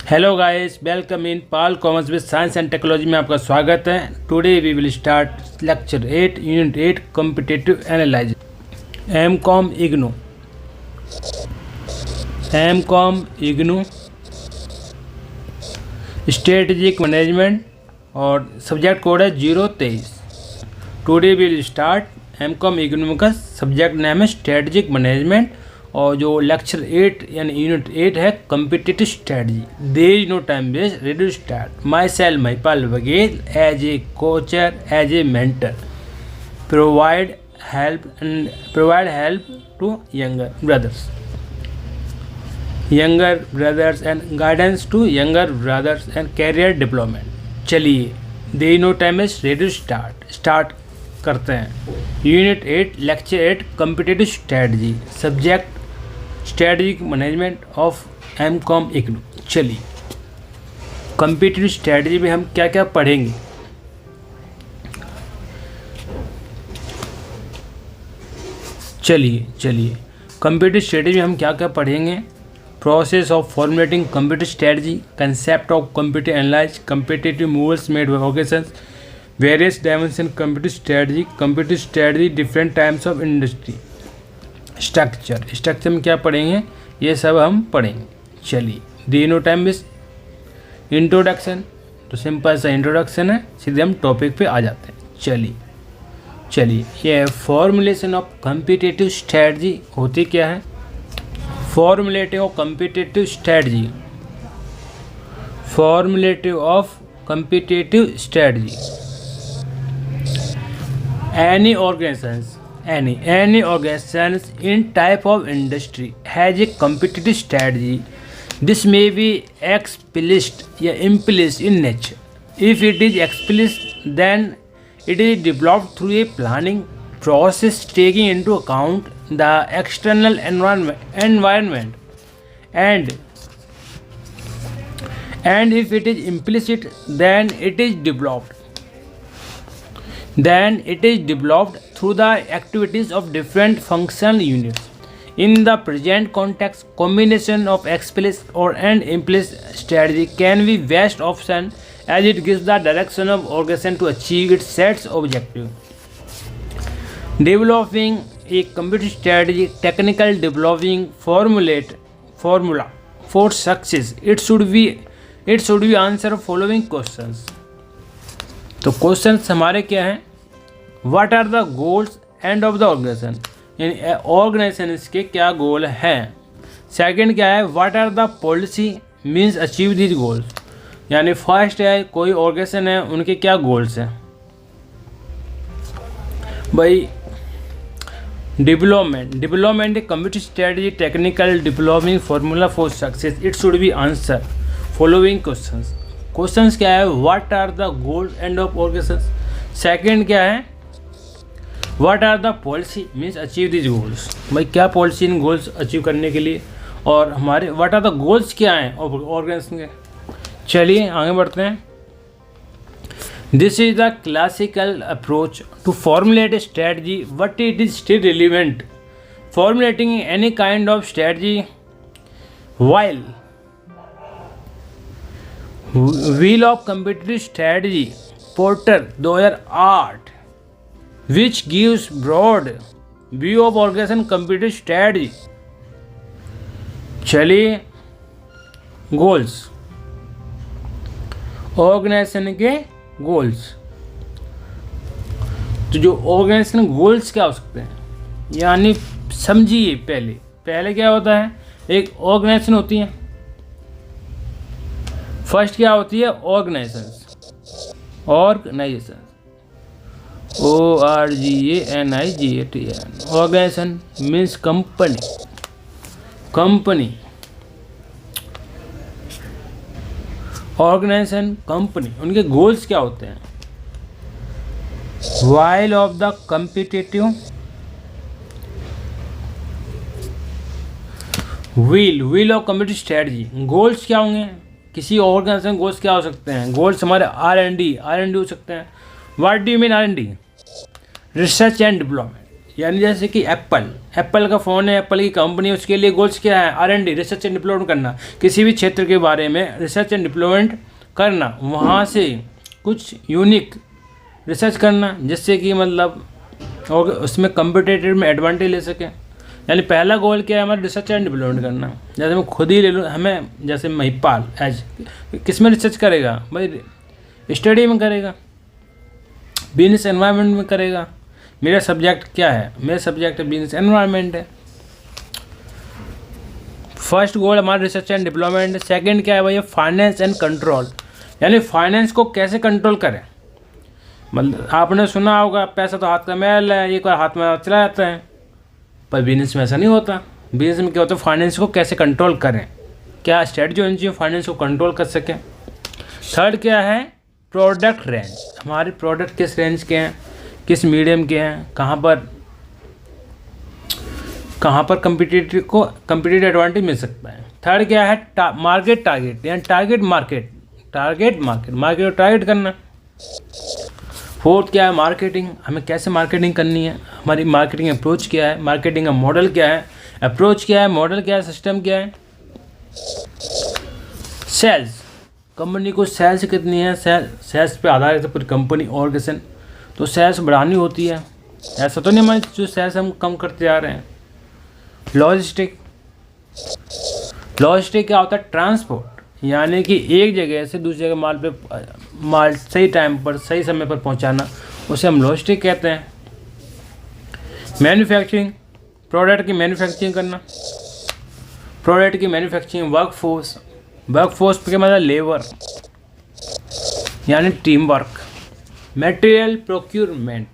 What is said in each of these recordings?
Hello guys, welcome in Pal commerce with science and technology में आपका स्वागत है। Today we will start lecture 8 unit 8 competitive analysis MCom IGNOU strategic management और subject code है 023। Today we will start MCom IGNOU का subject name है strategic management और जो लेक्चर 8 यानी यूनिट 8 है competitive strategy. There is no time waste, ready to start. Myself Mahipal Baghel as a Kochhar, as a mentor, provide help to younger brothers and guidance to younger brothers and career development. चलिए, there is no time waste, ready to start करते हैं। Unit 8 lecture 8 competitive strategy, subject strategic management of MCom IGNOU. चलिए, competitive strategy में हम क्या क्या पढ़ेंगे। चलिए कॉम्पिटिटिव स्ट्रेटजी में हम क्या क्या पढ़ेंगे। Process of formulating competitive strategy, concept of competitive analyse, competitive moves made by organisations, various dimension competitive strategy, different types of industry, structure में क्या पढ़ेंगे, ये सब हम पढ़ेंगे। चलिए, दिनो टाइम इज इंट्रोडक्शन, तो सिंपल सा इंट्रोडक्शन है, सीधे हम टॉपिक पे आ जाते हैं। चलिए ये फॉर्मुलेशन ऑफ कॉम्पिटिटिव स्ट्रेटजी होती क्या है। Formulating of competitive strategy, Any organizations in type of industry has a competitive strategy. This may be explicit or implicit in nature. If it is explicit, then it is developed through a planning process taking into account the external environment. And if it is implicit, then it is developed through the activities of different functional units. In the present context, combination of explicit and implicit strategy can be best option as it gives the direction of organization to achieve its set objective. Developing a competitive strategy, technical developing formula for success. It should be answer following questions. तो questions हमारे क्या हैं। What are the goals and of the organisation, यानी organisation इसके क्या goal हैं। Second क्या है, what are the policy means achieve this goals, यानी फर्स्ट है कोई ऑर्गेनाइजेशन है उनके क्या गोल्स हैं। भाई development competitive strategy, technical developing formula for success. It should be answer following questions क्या है, what are the goals and of organisation. Second क्या है, what are the policy means achieve this goals. भाई क्या policy in goals achieve करने के लिए, और हमारे व्हाट आर द गोल्स क्या हैं ऑर्गेनाइजेशन के। चलिए आगे बढ़ते हैं। This is the classical approach to formulate a strategy, but it is still relevant formulating any kind of strategy while Wheel of Competitive Strategy, Porter 2008, which gives broad view of organization competitive strategy. चलिए, goals, organisation के goals. तो जो organisation goals क्या हो सकते हैं, यानी समझिए पहले क्या होता है, एक ऑर्गेनाइजेशन होती है। फर्स्ट क्या होती है, organisation, ORGANIZATION। Organisation means company. Organisation company, उनके गोल्स क्या होते हैं। While of the competitive wheel of competitive strategy, goals क्या होंगे किसी ऑर्गेनाइजेशन। गोल्स क्या हो सकते हैं, गोल्स हमारे R&D हो सकते हैं। What do you mean R&D, research and development, यानी जैसे कि एप्पल का फ़ोन है, एप्पल की कंपनी, उसके लिए गोल्स क्या है? R&D, रिसर्च एंड डेवलपमेंट करना, किसी भी क्षेत्र के बारे में रिसर्च एंड डेवलपमेंट करना, वहाँ से कुछ यूनिक रिसर्च करना, जिससे कि मतलब और उसमें कम्पिटेटिव में एडवांटेज ले सकें। यानी पहला गोल क्या है हमारा? रिसर्च एंड डेवलपमेंट करना। जैसे मैं खुद ही ले लूँ, हमें जैसे महिपाल एज किस में रिसर्च करेगा भाई? स्टडी में करेगा, बिजनेस एनवायरनमेंट में करेगा। मेरा सब्जेक्ट क्या है? मेरा सब्जेक्ट बिजनेस एनवायरनमेंट है। फर्स्ट गोल हमारा रिसर्च एंड डेवलपमेंट। सेकंड क्या है भैया? फाइनेंस एंड कंट्रोल, यानी फाइनेंस को कैसे कंट्रोल करें। मतलब आपने सुना होगा पैसा तो हाथ का मैल है, एक बार हाथ में चला जाता है, पर बिजनेस में ऐसा नहीं होता। बिजनेस में क्या होता है? फाइनेंस को कैसे कंट्रोल करें, क्या स्ट्रेटजी होनी चाहिए फाइनेंस को कंट्रोल कर सकें। थर्ड क्या है? प्रोडक्ट रेंज, हमारे प्रोडक्ट किस रेंज के हैं, किस मीडियम के हैं, कहाँ पर कंपिटिटिव एडवांटेज मिल सकता है। थर्ड क्या है? मार्केट टारगेट, यानी मार्केट को टारगेट करना। फोर्थ क्या है? मार्केटिंग, हमें कैसे मार्केटिंग करनी है, हमारी मार्केटिंग अप्रोच क्या है, मार्केटिंग का मॉडल क्या है, अप्रोच क्या है, मॉडल क्या है, सिस्टम क्या है। सेल्स, कंपनी को सेल्स कितनी है, सेल्स पे आधारित है पूरी कंपनी ऑर्गेनाइजेशन, तो सेल्स बढ़ानी होती है। ऐसा तो नहीं हमारी जो सेल्स हम कम करते जा रहे हैं। लॉजिस्टिक क्या होता है? ट्रांसपोर्ट, यानी कि एक जगह से दूसरी जगह माल सही टाइम पर सही समय पर पहुंचाना, उसे हम लॉजिस्टिक कहते हैं। मैन्युफैक्चरिंग, प्रोडक्ट की मैन्युफैक्चरिंग करना, प्रोडक्ट की मैन्युफैक्चरिंग। वर्कफोर्स के मतलब लेबर, यानी team work. Material procurement,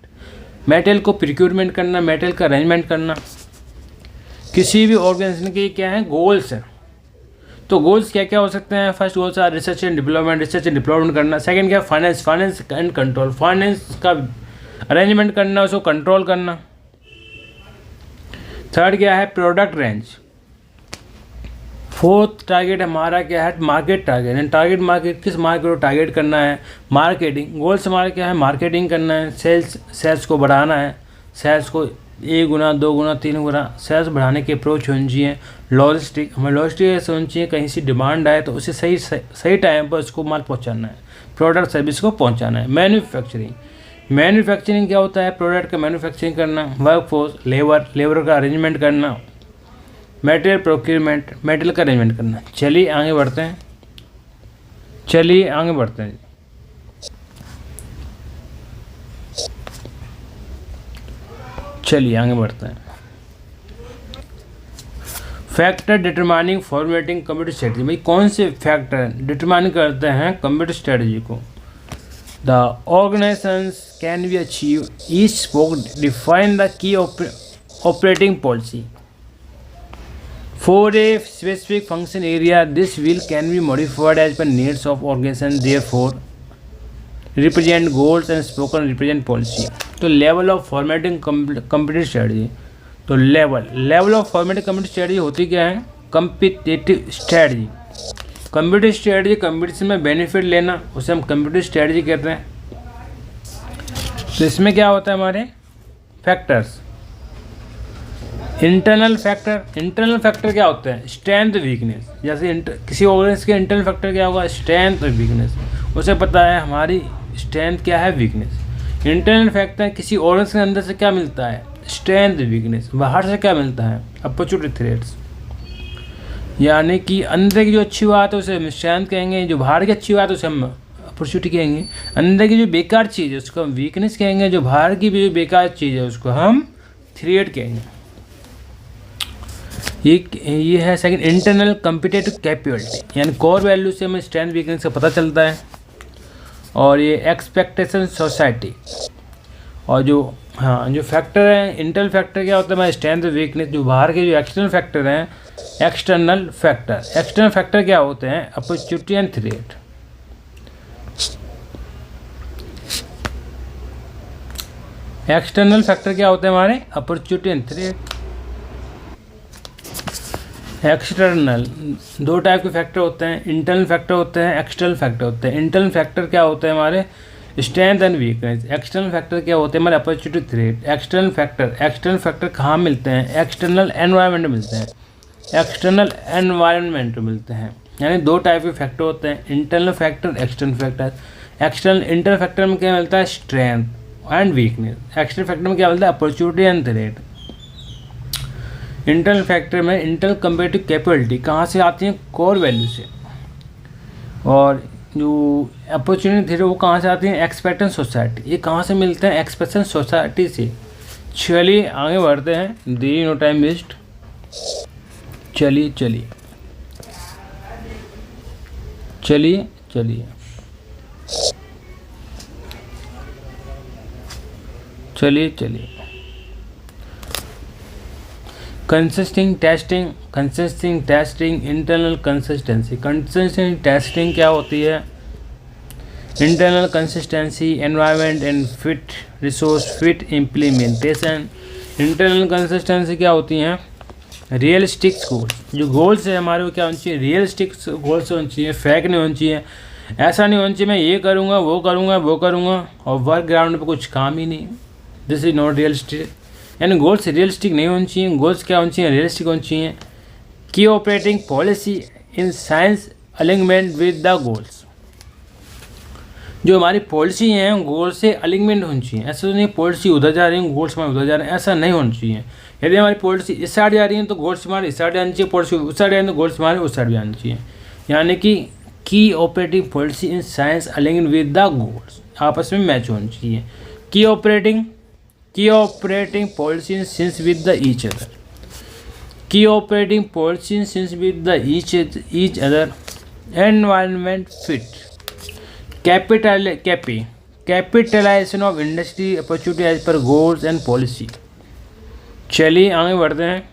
material को प्रोक्यूरमेंट करना, मटेरियल का अरेंजमेंट करना। किसी भी ऑर्गेनाइजेशन के क्या है? गोल्स हैं। तो गोल्स क्या क्या हो सकते हैं? First goals are research and development करना। सेकंड क्या? फाइनेंस एंड कंट्रोल, फाइनेंस का अरेंजमेंट करना, उसको कंट्रोल करना। थर्ड क्या है? Product range. फोर्थ टारगेट हमारा क्या है? मार्केट टारगेट, मार्केट किस मार्केट को टारगेट करना है। मार्केटिंग गोल्स हमारा क्या है? मार्केटिंग करना है, सेल्स को बढ़ाना है, सेल्स को 1 गुना 2 गुना 3 गुना सेल्स बढ़ाने की अप्रोच होनी चाहिए। लॉजिस्टिक, हमें लॉजिस्टिक ऐसे होनी चाहिए, कहीं से डिमांड आए तो उसे सही टाइम पर उसको माल पहुंचाना है, प्रोडक्ट सर्विस को पहुंचाना है। मैन्युफैक्चरिंग क्या होता है? प्रोडक्ट का मैन्युफैक्चरिंग करना। वर्कफोर्स, लेबर का अरेंजमेंट करना। मटेरियल प्रोक्यूरमेंट, मटेरियल का अरेंजमेंट करना। चलिए आगे बढ़ते हैं। Factor determining formatting computer strategy, भाई कौन से फैक्टर डिटरमाइन करते हैं कंप्यूटर स्ट्रेटजी को। The organisations can be achieve each spoke define the key operating policy for a specific function area. This will can be modified as per needs of organisation, therefore represent goals and spoken represent policy. तो level of formatting computer strategy, तो level of formatting computer strategy होती क्या है? Competitive strategy, computer में benefit लेना, उसे हम computer strategy कहते हैं। तो इसमें क्या होता है? हमारे फैक्टर्स, इंटरनल फैक्टर क्या होते हैं? Strength weakness. जैसे किसी ऑर्गेनाइजेशन के इंटरनल फैक्टर क्या होगा? स्ट्रेंथ और वीकनेस, उसे पता है हमारी स्ट्रेंथ क्या है, वीकनेस। इंटरनल फैक्टर किसी ऑर्गेनाइजेशन के अंदर से क्या मिलता है? Strength weakness. बाहर से क्या मिलता है? अपॉर्चुनिटी थ्रेट्स, यानी कि अंदर की जो अच्छी बात है उसे हम स्ट्रेंथ कहेंगे, जो बाहर की अच्छी बात है उसे हम अपॉर्चुनिटी कहेंगे। अंदर की जो बेकार चीज़ है उसको हम वीकनेस कहेंगे, जो बाहर की भी जो बेकार चीज़ है उसको हम थ्रेट कहेंगे। ये है सेकंड, इंटरनल कम्पिटिटिव कैपेबिलिटी, यानी कोर वैल्यू से हमें स्ट्रेंथ वीकनेस का पता चलता है। और ये एक्सपेक्टेशन सोसाइटी, और जो फैक्टर है इंटरनल फैक्टर क्या होता है? हमारे स्ट्रेंथ वीकनेस। जो बाहर के जो एक्सटर्नल फैक्टर हैं, एक्सटर्नल फैक्टर क्या होते हैं? Opportunity and threat. External factor क्या होते हैं हमारे? Opportunity and threat. External 2 type के फैक्टर होते हैं, इंटरनल फैक्टर होते हैं, एक्सटर्नल फैक्टर होते हैं। इंटरनल फैक्टर क्या होते हैं हमारे? Strength and weakness. External factor क्या होते हैं हमारे? Opportunity threat. एक्सटर्नल फैक्टर कहाँ मिलते हैं? एक्सटर्नल एनवायरनमेंट मिलते हैं, एक्सटर्नल एनवायरनमेंट मिलते हैं। यानी दो टाइप के फैक्टर होते हैं, internal factor, external factor. Internal factor में क्या मिलता है? Strength and weakness. External factor में क्या मिलता है? Opportunity and threat. Internal factor में इंटरनल कंपेरेटिव कैपेबिलिटी कहाँ से आती है? कोर वैल्यू से। और जो अपॉर्चुनिटी थ्रेट वो कहाँ से आती है? Expectant society. ये कहाँ से मिलते हैं? एक्सपेक्टेंट सोसाइटी से। चलिए आगे बढ़ते हैं, देरी नो टाइम वेस्ट। चलिए चलिए चलिए चलिए चलिए चलिए consisting testing, internal consistency. Consisting testing क्या होती है? Internal consistency, environment and fit, resource fit, implementation. Internal consistency क्या होती हैं? Realistic goals. जो गोल्स है हमारे वो क्या होनी चाहिए? रियलिस्टिक गोल्स होनी चाहिए, फेक नहीं होनी चाहिए। ऐसा नहीं होना चाहिए मैं ये करूँगा वो करूँगा और वर्क ग्राउंड पे कुछ काम ही नहीं। This is not realistic. यानी गोल्स रियलिस्टिक नहीं होनी चाहिए। गोल्स क्या होनी चाहिए? रियलिस्टिक होनी चाहिए। Key operating policy in science alignment with the goals. जो हमारी पॉलिसी हैं गोल से अलिग्नमेंट होनी चाहिए। ऐसा तो नहीं पॉलिसी उधर जा रही है गोल्स हमारे उधर जा रहे हैं, ऐसा नहीं होना चाहिए। यदि हमारी पॉलिसी इस साइड जा रही है तो गोल्स हमारे इस साइड आनी चाहिए, पॉलिसी उस साइड आनी तो गोल्स हमारे उस साइड भी आनी चाहिए। यानी कि key operating policy in sync align with the goals, आपस में मैच होनी चाहिए। Key operating policy in sync with the each other. Key operating policy in sync with the each other. Environment fit. Capitalization of industry opportunity as per goals and policy. चलिए आगे बढ़ते हैं।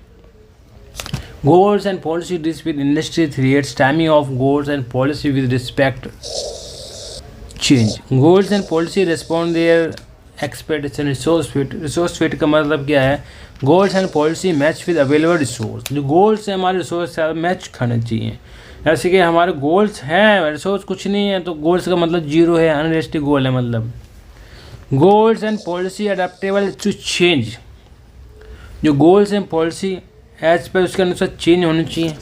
Goals and policy this with industry creates timing of goals and policy with respect change. Goals and policy respond their expectation. Resource fit का मतलब क्या है? Goals and policy match with available resource. जो goals हैं हमारे resource से match खाने चाहिए। जैसे कि हमारे गोल्स हैं रिसोर्स कुछ नहीं है तो गोल्स का मतलब जीरो है, अनरियलिस्टिक गोल है। मतलब goals and policy adaptable to change. जो goals and policy as per उसके अनुसार चेंज होनी चाहिए।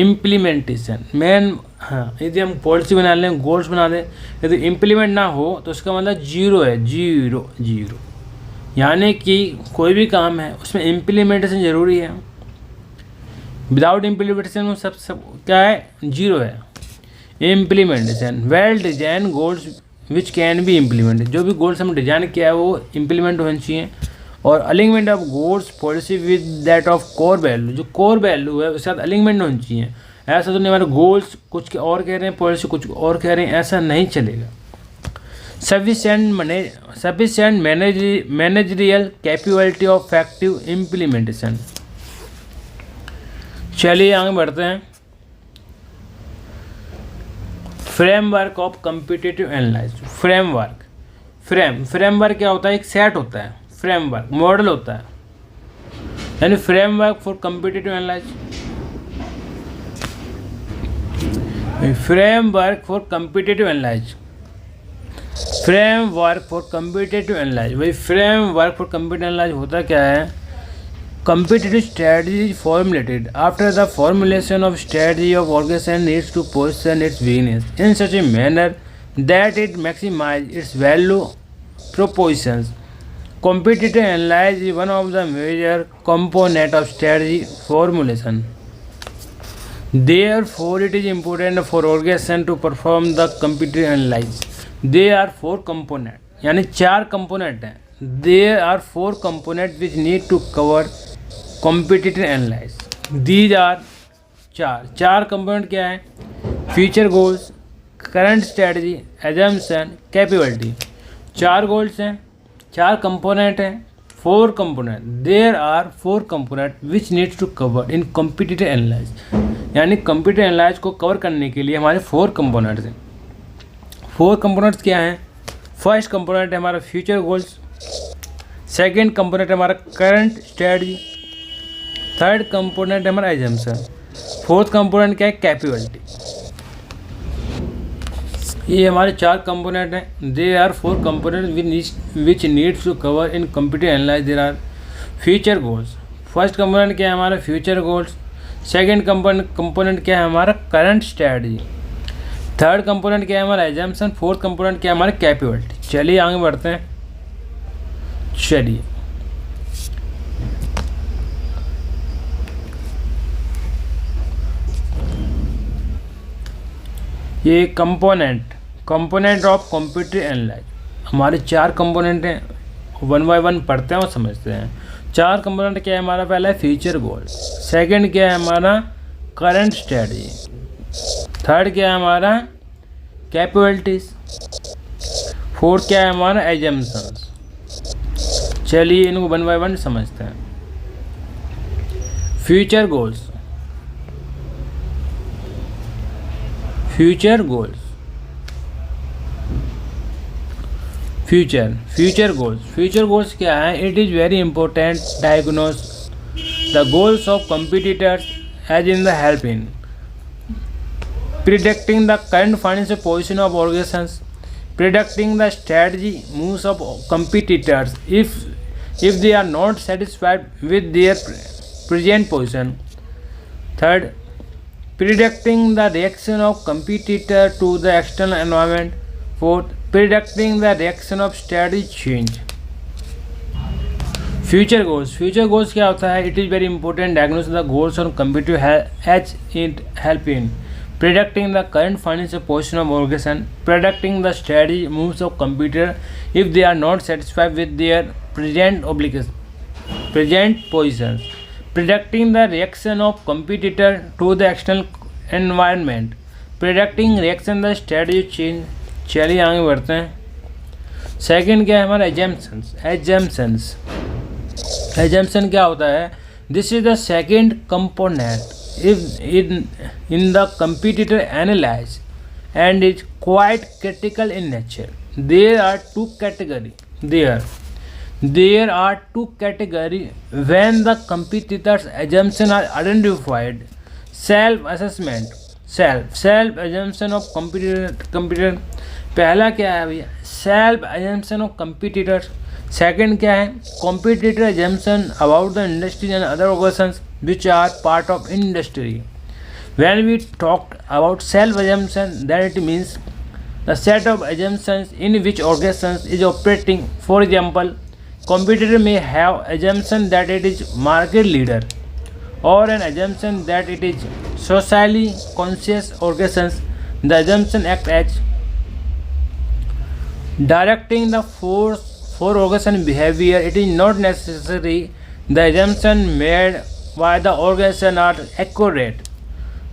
Implementation main. हाँ, यदि हम पॉलिसी बना लें गोल्स बना दें, यदि इम्प्लीमेंट ना हो तो उसका मतलब जीरो है, जीरो। यानी कि कोई भी काम है उसमें इम्प्लीमेंटेशन ज़रूरी है। विदाउट इम्प्लीमेंटेशन में सब क्या है? जीरो है। Implementation well design goals which can be implemented. जो भी गोल्स हम डिजाइन किया है वो इम्प्लीमेंट होनी चाहिए। और alignment of goals policy with that of core value. जो कोर वैल्यू है उसके साथ अलिग्नमेंट होनी चाहिए। ऐसा तो नहीं हमारे गोल्स कुछ और कह रहे हैं पॉलिसी कुछ और कह रहे हैं, ऐसा नहीं चलेगा। Sufficient managerial capability of effective implementation. चलिए आगे बढ़ते हैं। Framework of competitive analysis. Framework क्या होता है? एक सेट होता है, फ्रेमवर्क मॉडल होता है। यानी framework for competitive analysis. Framework for competitive analysis होता क्या है? Competitive strategy is formulated after the formulation of strategy of organization needs to position its weakness in such a manner that it maximizes its value propositions. Competitive analysis is one of the major components of strategy formulation. Therefore, it is important for organization to perform the competitive analysis. There are 4 components, यानी 4 component हैं. There are 4 components which need to cover competitive analysis. These are चार component क्या है? Future goals, current strategy, assumption, capability. 4 goals हैं, 4 component हैं, 4 component. There are 4 component which needs to cover in competitive analysis. यानी competitive analysis को cover करने के लिए हमारे 4 कंपोनेंट्स हैं। 4 कंपोनेंट्स क्या हैं? फर्स्ट कंपोनेंट है हमारा फ्यूचर गोल्स, सेकेंड कंपोनेंट है हमारा करंट स्ट्रेटजी, थर्ड कंपोनेंट है हमारा एजम्पशन, फोर्थ कंपोनेंट क्या है? कैपेबिलिटी। ये हमारे चार कंपोनेंट हैं. They are four component which needs to cover in computer analyse. There are future goals. First component क्या है हमारा? Future goals. सेकेंड कंपोनेंट क्या है हमारा? Current strategy. थर्ड कंपोनेंट क्या है हमारा? एजम्पशन. फोर्थ कंपोनेंट क्या है हमारा? कैपेबिलिटी. चलिए आगे बढ़ते हैं. चलिए ये कंपोनेंट ऑफ कंप्यूटर एनालाइज. हमारे चार कंपोनेंट हैं, वन बाय वन पढ़ते हैं और समझते हैं. चार कंपोनेंट क्या है हमारा? पहला है फ्यूचर गोल. सेकंड क्या है हमारा? Current strategy. थर्ड क्या है हमारा? कैपेबिलिटीज. फोर्थ क्या है हमारा? एजम्पशंस. चलिए इनको वन बाय वन समझते हैं. Future goals. Future goals. Future goals क्या है? It is very important diagnose the goals of competitors as in the help in predicting the current financial position of organizations, predicting the strategy moves of competitors if they are not satisfied with their present position. Third, predicting the reaction of competitor to the external environment. Fourth, predicting the reaction of strategy change. Future goals क्या होता है? It is very important diagnose the goals on computer as it help in predicting the current financial position of organization, predicting the strategy moves of competitor if they are not satisfied with their present positions, predicting the reaction of competitor to the external environment, predicting reaction the strategy change. चलिए आगे बढ़ते हैं. Second क्या है हमारा? Assumption क्या होता है? This is the second component if in the competitor analyze and is quite critical in nature. There are two category when the competitors assumption are identified. self assumption of competitor. पहला क्या है भैया? Self assumption of competitors. Second क्या है? competitor assumption about the industry and other organizations which are part of industry. When we talked about self assumption, then it means the set of assumptions in which organization is operating. For example, competitor may have assumption that it is market leader or an assumption that it is socially conscious organizations. The assumption act as directing the force for organization behavior. It is not necessary the assumption made by the organization are accurate.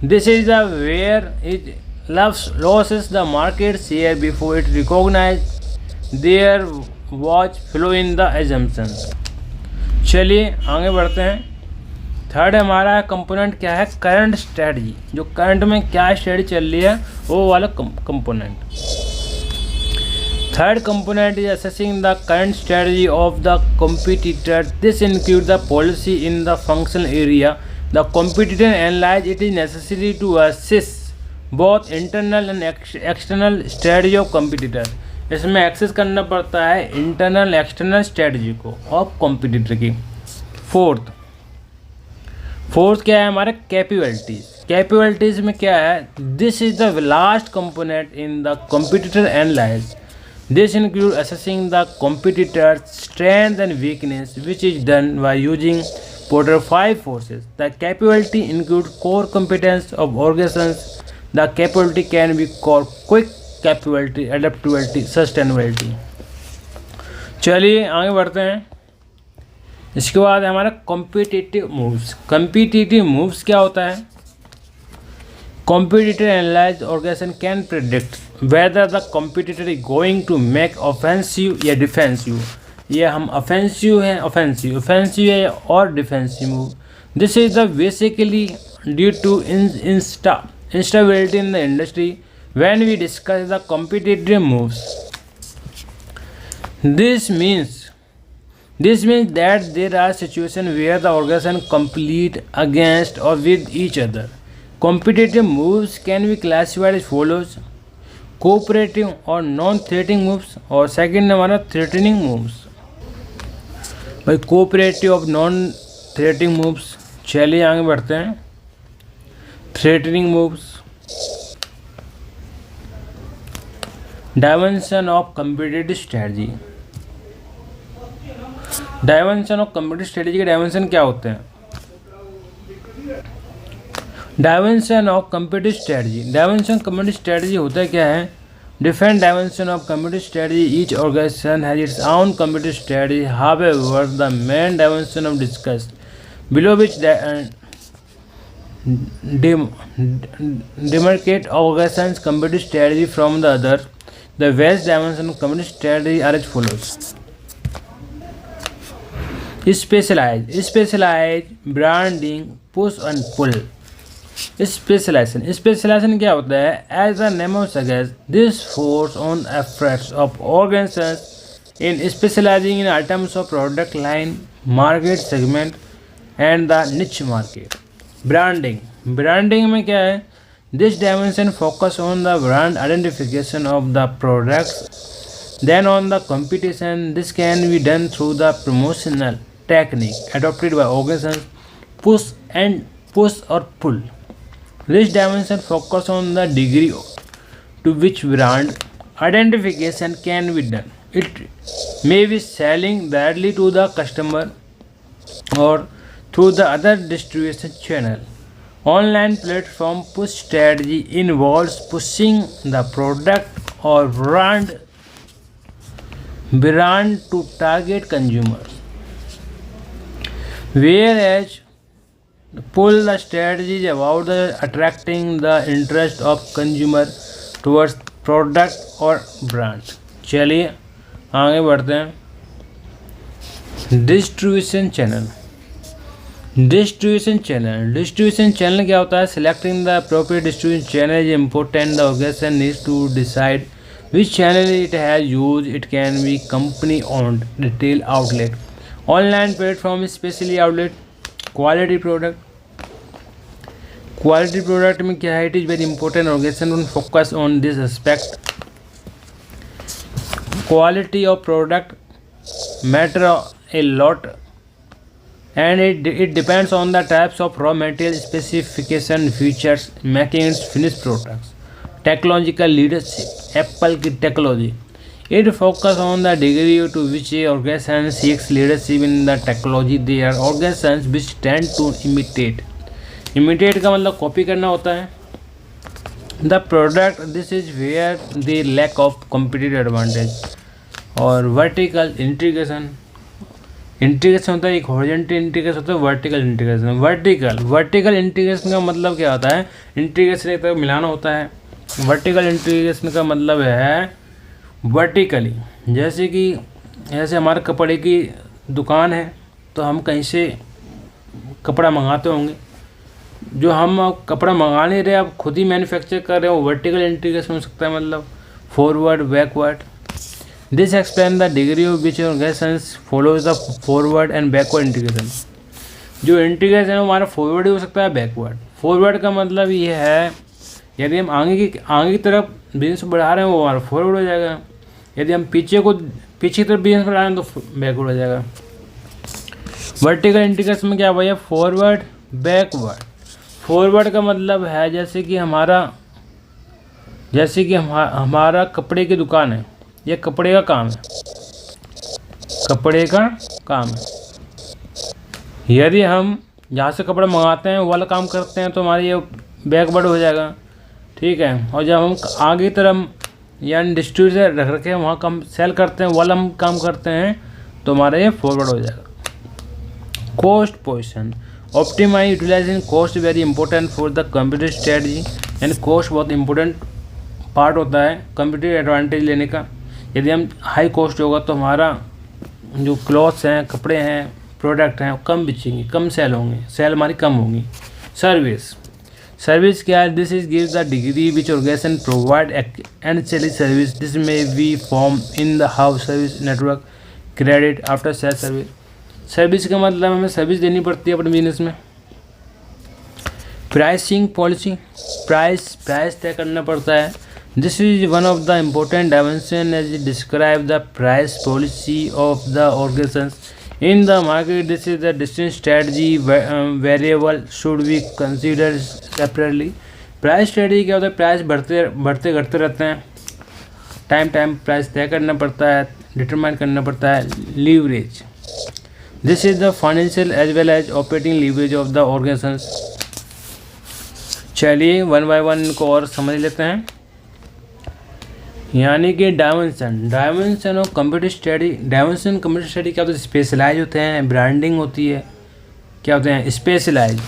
This is the where it loses the market share before it recognizes there was flaw in the assumptions. चलिए आगे बढ़ते हैं. Third हमारा component क्या है? Current strategy. जो current में क्या स्ट्रेटजी चल रही है वो वाला component. Third component is assessing the current strategy of the competitor. This includes the policy in the functional area. The competitor analyze. It is necessary to assess both internal and external strategy of competitor. इसमें access करना पड़ता है internal external strategy को of competitor की. Fourth क्या है हमारे? Capabilities में क्या है? This is the last component in the competitor analyse. This includes assessing the competitor's strength and weakness, which is done by using Porter 5 forces. The capability includes core competence of organizations. The capability can be called quick capability, adaptability, sustainability. चलिए आगे बढ़ते हैं. इसके बाद हमारा competitive moves क्या होता है? Competitor analyze organization can predict whether the competitor is going to make offensive या defensive. ये हम offensive है और defensive move. This is the basically due to instability in the industry. When we discuss the competitive moves, this means that there are situations where the organization compete against or with each other. Competitive moves can be classified as follows. Cooperative और non threatening moves, और second हमारा threatening moves. भाई cooperative और non threatening moves, चलिए आगे बढ़ते हैं। Threatening moves, dimension of competitive strategy. Dimension of competitive strategy के डायमेंशन क्या होते हैं? Dimension of competitive strategy, dimension competitive strategy होता है क्या है? Different dimension of competitive strategy, each organisation has its own competitive strategy, however the main dimension of discussed below which demarcate organization's competitive strategy from the other. The various dimensions of competitive strategy are as follows. Specialize, branding, push and pull. Specialization क्या होता है? As the name of suggests, this force on efforts of organizations in specializing in items of product line, market segment and the niche market. Branding में क्या है? This dimension focus on the brand identification of the products, then on the competition. This can be done through the promotional technique adopted by organization, push और pull. This dimension focus on the degree to which brand identification can be done. It may be selling directly to the customer और through the other distribution channel. Online platform push strategy involves pushing the product or brand to target consumers, whereas pull the strategy is about the attracting the interest of consumer towards product or brand. चलिए आगे बढ़ते हैं। Distribution channel क्या होता है? Selecting the appropriate distribution channel is important. The organisation needs to decide which channel it has use. It can be company owned retail outlet, online platform, specially outlet. Quality product में क्या है? It is very important. Organisation focus on this aspect. Quality of product matter a lot and it depends on the types of raw material, specification, features, making its finished products. Technological leadership, Apple की technology, it focus on the degree to which a organization seeks leadership in the technology. There are organizations which tend to imitate का मतलब copy करना होता है the product. This is where the lack of competitive advantage. और vertical integration होता है, एक horizontal integration होता है, वर्टिकल इंटीग्रेशन का मतलब क्या होता है? इंटीग्रेशन एक तरफ मिलाना होता है। वर्टिकल इंटीग्रेशन का मतलब है वर्टिकली, जैसे हमारे कपड़े की दुकान है तो हम कहीं से कपड़ा मंगाते होंगे, जो हम कपड़ा मंगा नहीं रहे, आप खुद ही मैन्युफैक्चर कर रहे हो, वर्टिकल इंटीग्रेशन हो सकता है, मतलब forward backward. This explains the degree of which organizations follows the forward and backward integration. जो इंटीग्रेशन है वो हमारा फॉरवर्ड हो सकता है, बैकवर्ड। फॉरवर्ड का मतलब ये है यदि हम आगे की तरफ बिजनेस बढ़ा रहे हैं वो हमारा फॉरवर्ड हो जाएगा, यदि हम पीछे की तरफ बिजनेस बढ़ा रहे हैं तो बैकवर्ड हो जाएगा। वर्टिकल इंटीग्रेशन में क्या भैया? Forward backward. फॉरवर्ड का मतलब है जैसे कि हमारा कपड़े की दुकान है, ये कपड़े का काम है। यदि हम जहाँ से कपड़ा मंगाते हैं वो वाला काम करते हैं तो हमारा ये बैकवर्ड हो जाएगा, ठीक है। और जब हम आगे तरफ यानी डिस्ट्रीब्यूटर रख रखे वहाँ कम सेल करते हैं, वाला हम काम करते हैं तो हमारा ये फॉरवर्ड हो जाएगा। Cost position, optimise utilising cost very important for the competitive strategy. यानी कॉस्ट बहुत इंपॉर्टेंट पार्ट होता है कम्पिटिटिव एडवांटेज लेने का। यदि हम हाई कॉस्ट होगा तो हमारा जो क्लॉथ्स हैं, कपड़े हैं, प्रोडक्ट हैं कम बिचेंगे, कम सेल होंगे, सेल हमारी कम होगी। सर्विस क्या है? This is give the degree which organization provide and sell service. This may be form in the house service network, credit, after sale service. Service का मतलब हमें सर्विस देनी पड़ती है अपने बिजनेस में। प्राइसिंग पॉलिसी, प्राइस तय करना पड़ता है। This is one of the important dimensions as it describes the price policy of the organizations. In the market, this is the distinct strategy variable should be considered separately. Price strategy क्या होता है? Price बढ़ते बढ़ते घटते रहते हैं, time price तय करना पड़ता है, डिटरमाइन करना पड़ता है. Leverage, this is the financial as well as operating leverage of the organisations. चलिए वन बाय वन को और समझ लेते हैं. यानी कि dimension of computer study. Dimension computer study क्या होता है? स्पेशलाइज होते हैं, ब्रांडिंग होती है. क्या होते हैं? Specialise.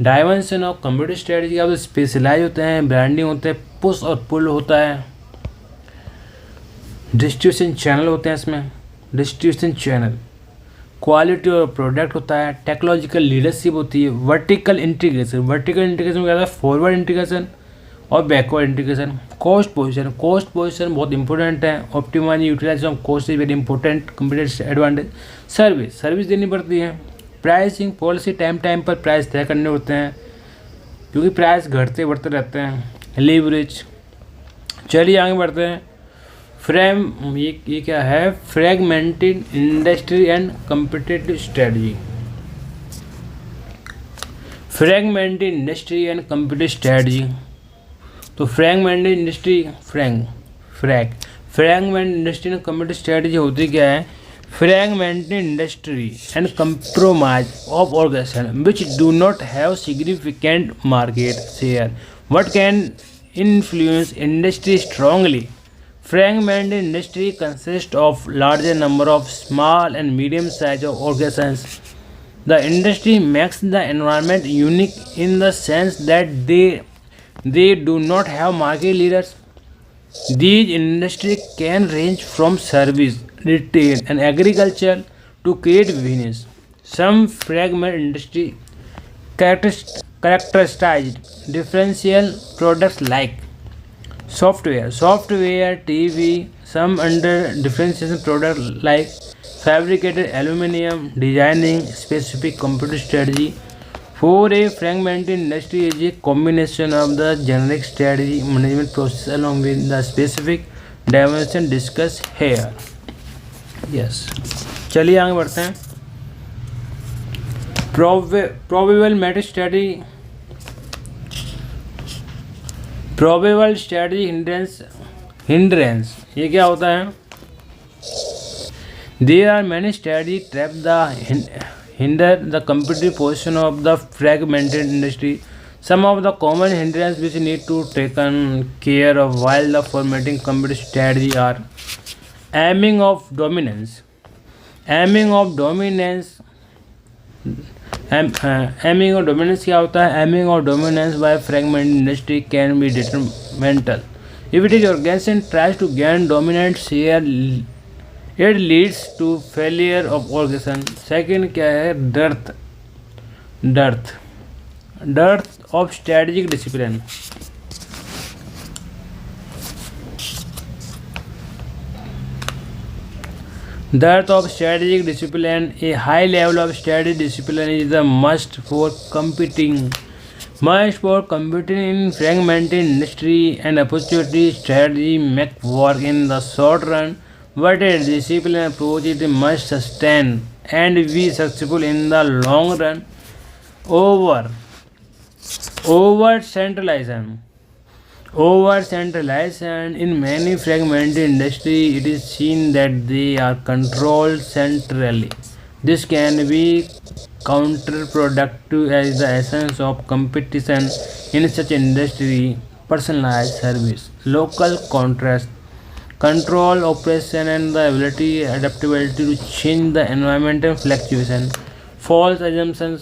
Dimension of computer study क्या होता है? स्पेशलाइज होते हैं, ब्रांडिंग होते हैं, पुश और पुल होता है, डिस्ट्रीब्यूशन चैनल होते हैं इसमें, डिस्ट्रीब्यूशन चैनल, क्वालिटी और प्रोडक्ट होता है, टेक्नोलॉजिकल लीडरशिप होती है, वर्टिकल इंटीग्रेशन में क्या होता है? फॉरवर्ड इंटीग्रेशन और बैकवर्ड इंटीग्रेशन. कॉस्ट पोजीशन बहुत इंपॉर्टेंट है. Optimise utilisation of cost is very important computer advantage. Service देनी पड़ती है. प्राइसिंग पॉलिसी, टाइम पर प्राइस तय करने होते हैं क्योंकि प्राइस घटते बढ़ते रहते हैं. लीवरेज. चलिए आगे बढ़ते हैं. ये क्या है? Fragmented industry and competitive strategy. Fragmented industry and competitive strategy. तो fragmented industry fragment industry and competitive strategy होती क्या है? Fragmented industry and compromise of organization which do not have significant market share what can influence industry strongly. Fragmented industry consists of larger number of small and medium sized organizations. The industry makes the environment unique in the sense that they do not have market leaders. These industries can range from service, retail and agriculture to create business. Some fragmented industry characterized differential products like software, TV. Some under differentiation products like fabricated aluminum, designing specific computer strategy. For a fragmented industry is a combination of the generic strategy management process along with the specific dimension discussed here. Yes. चलिए आगे बढ़ते हैं. Probable matrix strategy. Probable strategy hindrance. ये क्या होता है? There are many strategies trap hinder the competitive position of the fragmented industry. Some of the common hindrances which need to taken care of while the formatting competitive strategy are aiming of dominance. Aiming of dominance क्या होता है? Aiming of dominance by fragmented industry can be detrimental. If it is organization tries to gain dominant share, it leads to failure of organization. Second क्या है? dearth of strategic discipline. Dearth of strategic discipline. A high level of strategic discipline is the must for competing in fragmented industry, and opportunity strategy make work in the short run, but a disciplined approach is must sustain and be successful in the long run. Over centralization. In many fragmented industry, it is seen that they are controlled centrally. This can be counterproductive as the essence of competition in such industry. Personalized service, local contrast, control operation and the adaptability to change the environmental fluctuation. False assumption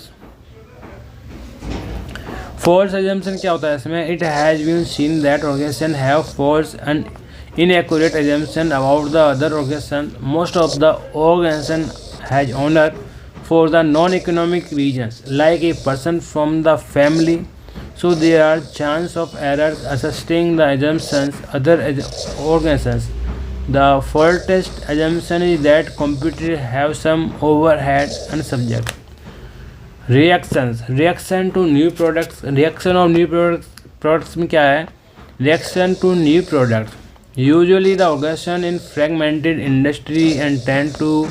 क्या होता है इसमें? It has been seen that organizations have false and inaccurate assumptions about the other organization. Most of the organization has honor for the non-economic reasons, like a person from the family. So there are chance of errors assessing the assumptions other organizations. The faultest assumption is that competitors have some overhead and subject. Reaction of new products में क्या है? reaction to new products. Usually, the organization in fragmented industry and tend to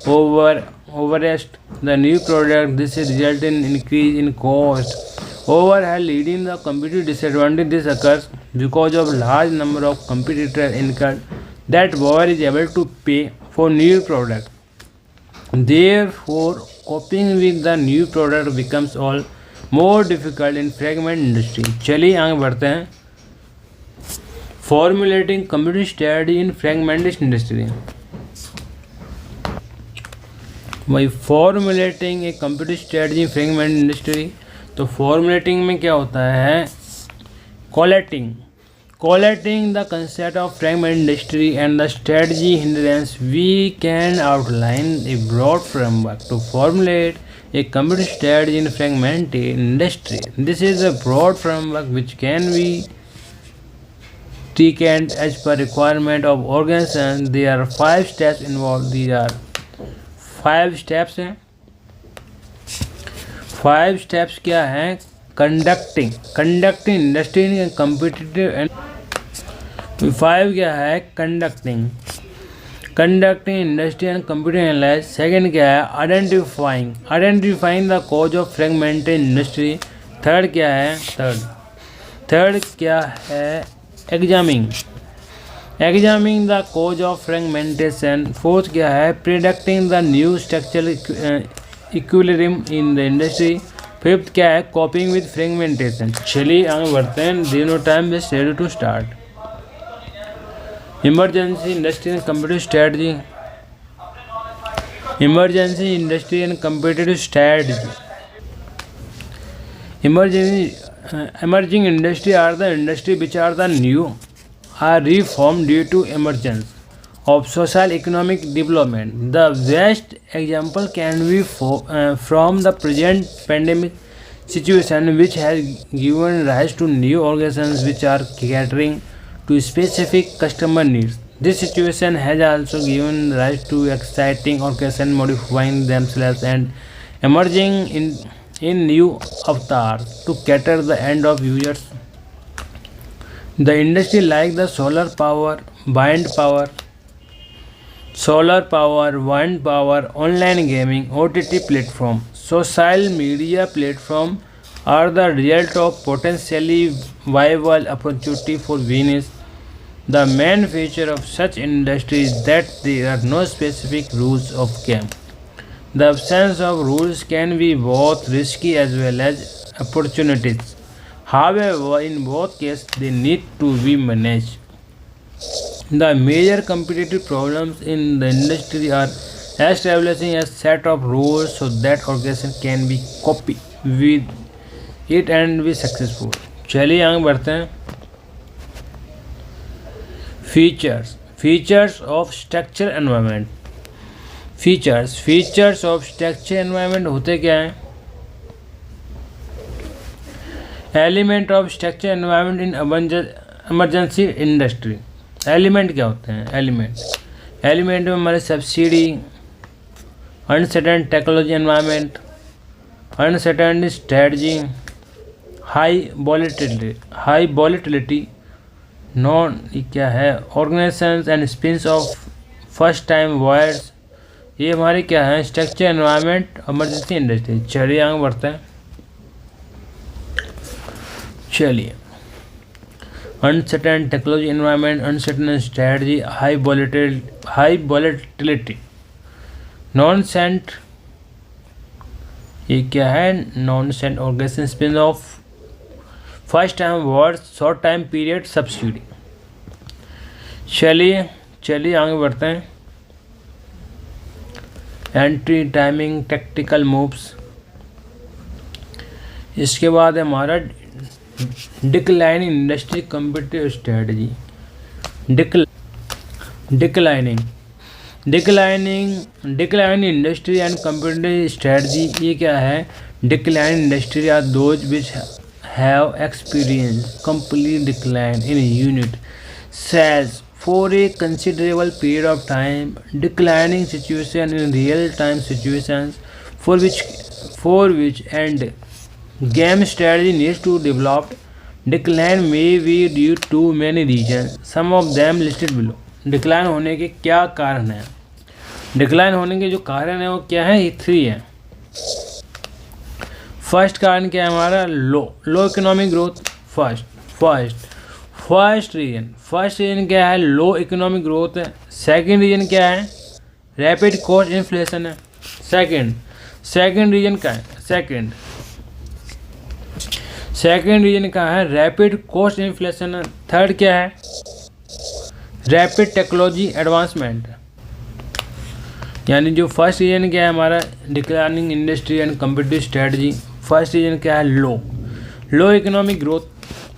overest the new product. This result in increase in cost. Overhead leading the competitive disadvantage. This occurs because of large number of competitors incurred that buyer is able to pay for new product. Therefore, coping with the new product becomes all more difficult in fragment industry. चलिए आगे बढ़ते हैं. Formulating computing strategy in fragmented industry. By formulating a computing strategy in fragment industry, तो formulating में क्या होता है? Collating the concept of fragment industry and the strategy hindrance, we can outline a broad framework to formulate a computing strategy in fragmented industry. This is a broad framework which can be taken as per requirement of organization. There are 5 steps involved. These are 5 steps हैं. 5 steps क्या हैं? Conducting industry in competitive and 5 क्या है? Conducting industry and competitive analysis. Second क्या है? Identifying the cause of fragmented industry. Third क्या है? Third क्या है? Examining the cause of fragmentation. Fourth क्या है? Predicting the new structural equilibrium in the industry. Fifth क्या है? Coping with fragmentation. चलिए आगे बढ़ते हैं. दिनो time is ready to start. Emergency industry and competitive strategy. Emergency industry and competitive strategy. Emerging industry are the industry which are the new are reformed due to emergence of social economic development. The best example can be from the present pandemic situation, which has given rise to new organizations which are catering to specific customer needs. This situation has also given rise to exciting organizations modifying themselves and emerging in new avatars to cater the end of users. The industry like the solar power, wind power, online gaming, OTT platform, social media platform are the result of potentially viable opportunity for business. The main feature of such industry is that there are no specific rules of game. The absence of rules can be both risky as well as opportunities. However, in both cases, they need to be managed. The major competitive problems in the industry are establishing a set of rules so that organization can be copy with it and be successful. चलिए आगे बढ़ते हैं. Features of structure environment. Features of structure environment होते क्या हैं? Element of structure environment in emergency industry. Element क्या होते हैं? एलिमेंट में हमारे subsidy, uncertain technology environment, uncertain strategy, high volatility, non क्या है? Organisations and spins of first time buyers. ये हमारे क्या है? Structure environment emergency industry. चलिए आगे बढ़ते हैं. चलिए uncertain technology environment, uncertain strategy, high volatility, non cent. ये क्या है? Non Saint organisation spin off first time word, short time period, subsidy. चलिए आगे बढ़ते हैं. Entry timing, tactical moves. इसके बाद है हमारा declining industry competitive strategy. Declining industry and competitive strategy. ये क्या है? Declining industry are those which have experience complete decline in unit sales for a considerable period of time. Declining situation in real time situations for which and game strategy needs to develop decline may be due to many reason, some of them listed below. Decline होने के क्या कारण हैं? Decline होने के जो कारण है वो क्या है? ये 3 है। फर्स्ट कारण क्या है हमारा? Low economic growth. First reason क्या है? लो इकोनॉमिक ग्रोथ है। सेकंड रीजन क्या है? रैपिड कॉस्ट इन्फ्लेशन है। सेकंड रीजन क्या है? सेकंड रीजन क्या है? रैपिड कॉस्ट इन्फ्लेशन है। थर्ड क्या है? Rapid technology advancement. यानी जो फर्स्ट रीजन क्या है हमारा? Declining industry and competitive strategy. First reason क्या है? Low economic growth.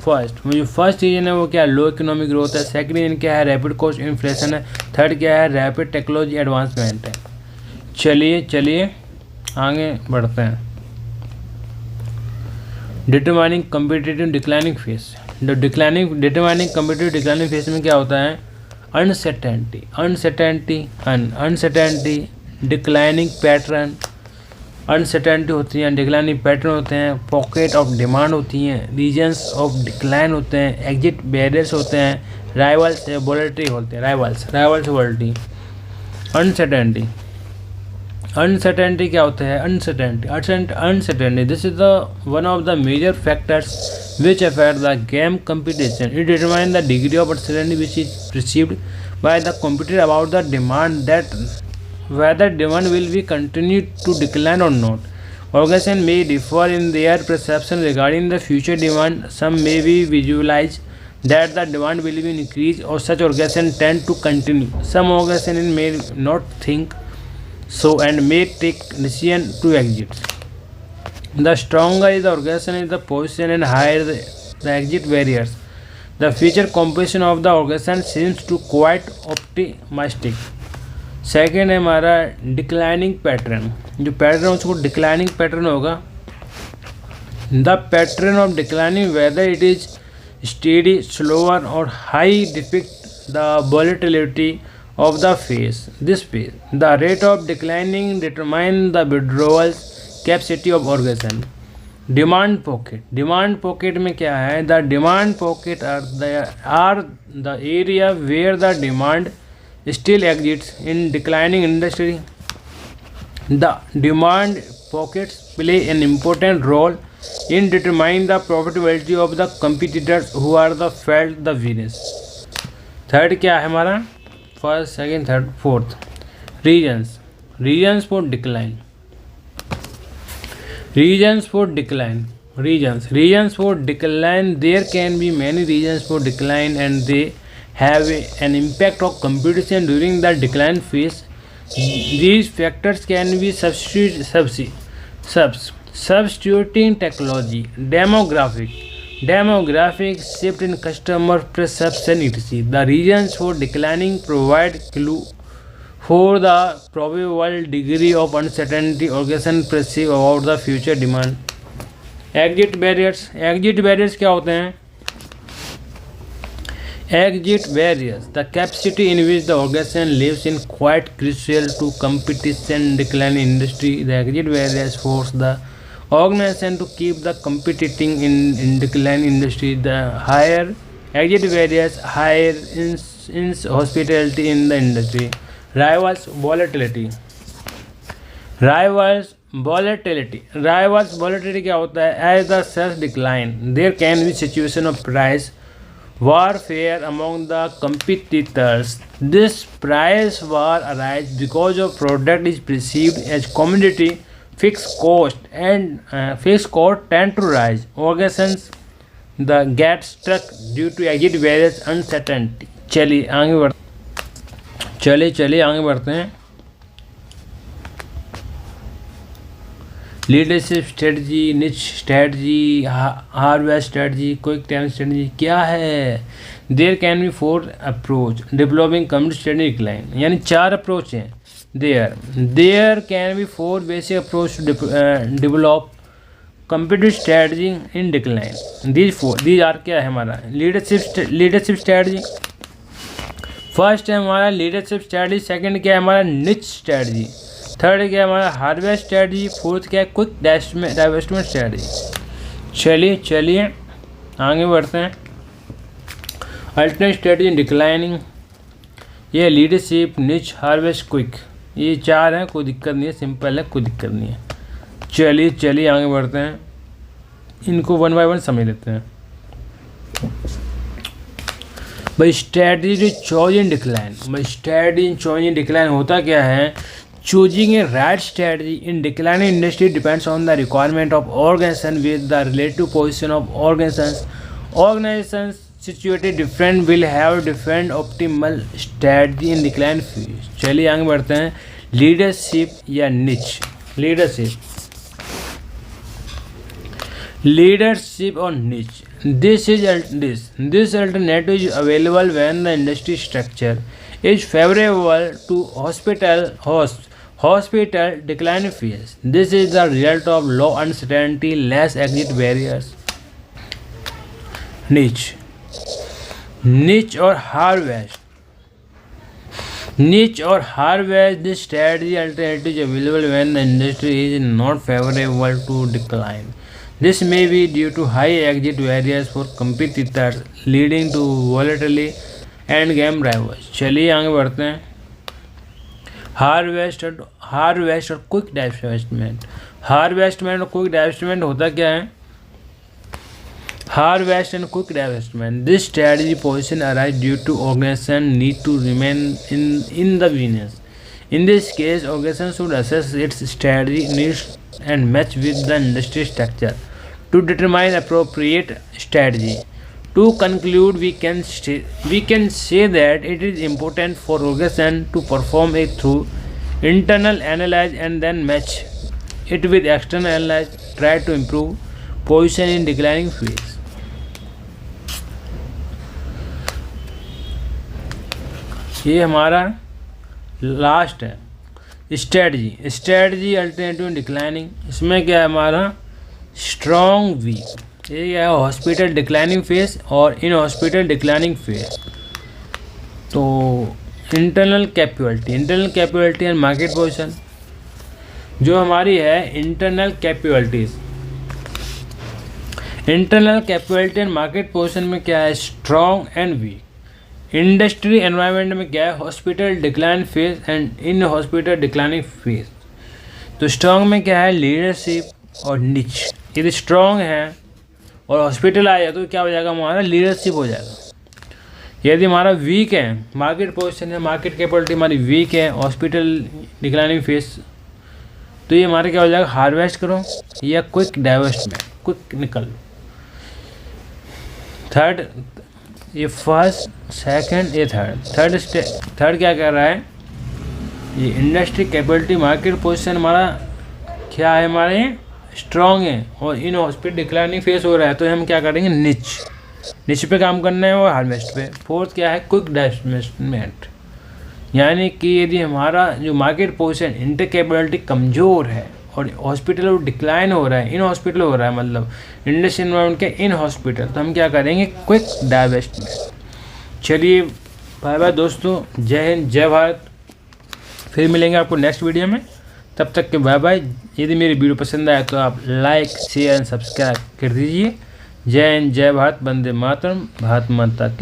जो फर्स्ट रीजन है वो क्या है? लो इकोनॉमिक ग्रोथ है। सेकंड रीजन क्या है? रैपिड कॉस्ट इन्फ्लेशन है। थर्ड क्या है? रैपिड टेक्नोलॉजी एडवांसमेंट है। चलिए आगे बढ़ते हैं। Determining competitive declining phase. Determining competitive declining phase में क्या होता है? Uncertainty, declining pattern. अनसर्टेनिटी होती है, डिक्लाइनिंग पैटर्न होते हैं, पॉकेट ऑफ डिमांड होती हैं, रीजन्स ऑफ डिक्लाइन होते हैं, एग्जिट बैरियर्स होते हैं, राइवल्स वोलेटिलिटी होते हैं। Rivals volatility. अनसर्टेनिटी क्या होता है? Uncertainty this is the one of the major factors which affect the game competition. It determine the degree of uncertainty which is perceived by the competitor about the demand, that whether demand will be continued to decline or not. Organizations may differ in their perception regarding the future demand. Some may be visualize that the demand will be increased, or such organizations tend to continue. Some organizations may not think so and may take decision to exit. The stronger is the organization is the position and higher the exit barriers, the future composition of the organization seems to quite optimistic. Second है हमारा declining pattern. जो pattern उसको declining pattern होगा। The pattern of declining whether it is steady, slower और high depict the volatility of the phase. The rate of declining determine the withdrawal capacity of organization. Demand pocket में क्या है? The demand pocket are the area where the demand still exists in declining industry. The demand pockets play an important role in determining the profitability of the competitors who are the felt the winners. Third क्या है हमारा? First, second, third, fourth. Reasons for decline. Reasons for decline. Reasons for decline. There can be many reasons for decline, and they have an impact of competition during the decline phase. These factors can be substituting technology, demographic shift in customer perception, etc. The reasons for declining provide clue for the probable degree of uncertainty organization perceive about the future demand. Exit barriers क्या होते हैं? Exit barriers, the capacity in which the organization lives in quite crucial to competition decline industry. The exit barriers force the organization to keep the competing in decline industry. The higher exit barriers, higher hospitality in the industry. Rivals volatility क्या होता है? As the sales decline, there can be situation of price warfare among the competitors. This price war arises because of product is perceived as commodity. Fixed cost tend to rise. Organizations get stuck due to exit barriers uncertainty. चलिए आगे बढ़ते हैं. Leadership strategy, niche strategy, harvest strategy, quick time strategy क्या है? There can be 4 approach developing community strategy decline. यानी 4 approach हैं. There can be 4 basic approach to develop competitive strategy in decline. These are क्या है हमारा? Leadership strategy. First है हमारा leadership strategy. Second क्या है हमारा? निच स्ट्रेटजी. थर्ड क्या है हमारा? Harvest strategy. फोर्थ क्या है? Quick divestment strategy. चलिए आगे बढ़ते हैं। अल्टरनेट स्ट्रेटजी इन डिक्लाइनिंग, ये लीडरशिप, निच, हार्वेस्ट, क्विक, ये 4 हैं, कोई दिक्कत नहीं है, सिंपल है, कोई दिक्कत नहीं है। चलिए आगे बढ़ते हैं, इनको 1 बाय 1 समझ लेते हैं। भाई स्ट्रेटजी चॉइस इन डिक्लाइन, भाई strategy in choice in decline होता क्या है? Choosing a right strategy in declining industry depends on the requirement of organisation with the relative position of organisations situated different will have different optimal strategy in decline phase। चलिए आगे बढ़ते हैं। Leadership या निच, leadership और निच, this alternative is available when the industry structure is favorable to hospital decline phase। This is the result of low uncertainty, less exit barriers। niche और harvest, this strategy alternative is available when the industry is not favorable to decline। This may be due to high exit barriers for competitors leading to volatility and game drivers। चलिए आगे बढ़ते हैं। Harvest और quick divestment, हार्वेस्टमेंट और quick divestment होता क्या है? Harvest and quick divestment. This strategy position arises due to organization need to remain in the business. In this case, organization should assess its strategy needs and match with the industry structure to determine appropriate strategy. To conclude, we can say that it is important for organization to perform a thorough internal analysis and then match it with external analysis. Try to improve position in declining phase। ये हमारा last है strategy alternative declining. इसमें क्या है हमारा? Strong week, ये क्या है? हॉस्पिटल डिक्लाइनिंग फेज और इन हॉस्पिटल डिक्लाइनिंग फेज। तो internal capability and market position जो हमारी है, internal capability and market position में क्या है? Strong and weak. Industry environment में क्या है? Hospitable decline phase and inhospitable declining phase. तो स्ट्रॉन्ग में क्या है? लीडरशिप और निच। यदि स्ट्रॉन्ग है और हॉस्पिटल आया तो क्या हो जाएगा? हमारा लीडरशिप हो जाएगा। यदि हमारा वीक है, मार्केट पोजीशन है, मार्केट कैपेबिलिटी हमारी वीक है, हॉस्पिटल डिक्लाइनिंग फेज, तो ये हमारे क्या हो जाएगा? हार्वेस्ट करो या क्विक डाइवेस्टमेंट, क्विक निकल। थर्ड, ये फर्स्ट, सेकंड, ये थर्ड क्या कर रहा है? ये इंडस्ट्री कैपेबिलिटी मार्केट पोजीशन हमारा क्या है? हमारे स्ट्रॉन्ग है और इन हॉस्पिटल डिक्लाइनिंग फेस हो रहा है, तो हम क्या करेंगे? निच पे काम करना है और हार्वेस्ट पे। फोर्थ क्या है? क्विक डाइवेस्टमेंट, यानी कि यदि हमारा जो मार्केट पोजीशन इंटर कैपेबिलिटी कमज़ोर है और हॉस्पिटल डिक्लाइन हो रहा है, इन हॉस्पिटल हो रहा है, मतलब इंडस्ट्री एनवायरनमेंट के इन हॉस्पिटल, तो हम क्या करेंगे? Quick divestment. चलिए बाय बाय दोस्तों, जय हिंद, जय भारत। फिर मिलेंगे आपको नेक्स्ट वीडियो में, तब तक के बाय बाय। यदि मेरी वीडियो पसंद आए तो आप लाइक, शेयर एंड सब्सक्राइब कर दीजिए। जय हिंद, जय भारत, वंदे मातरम, भारत माता की।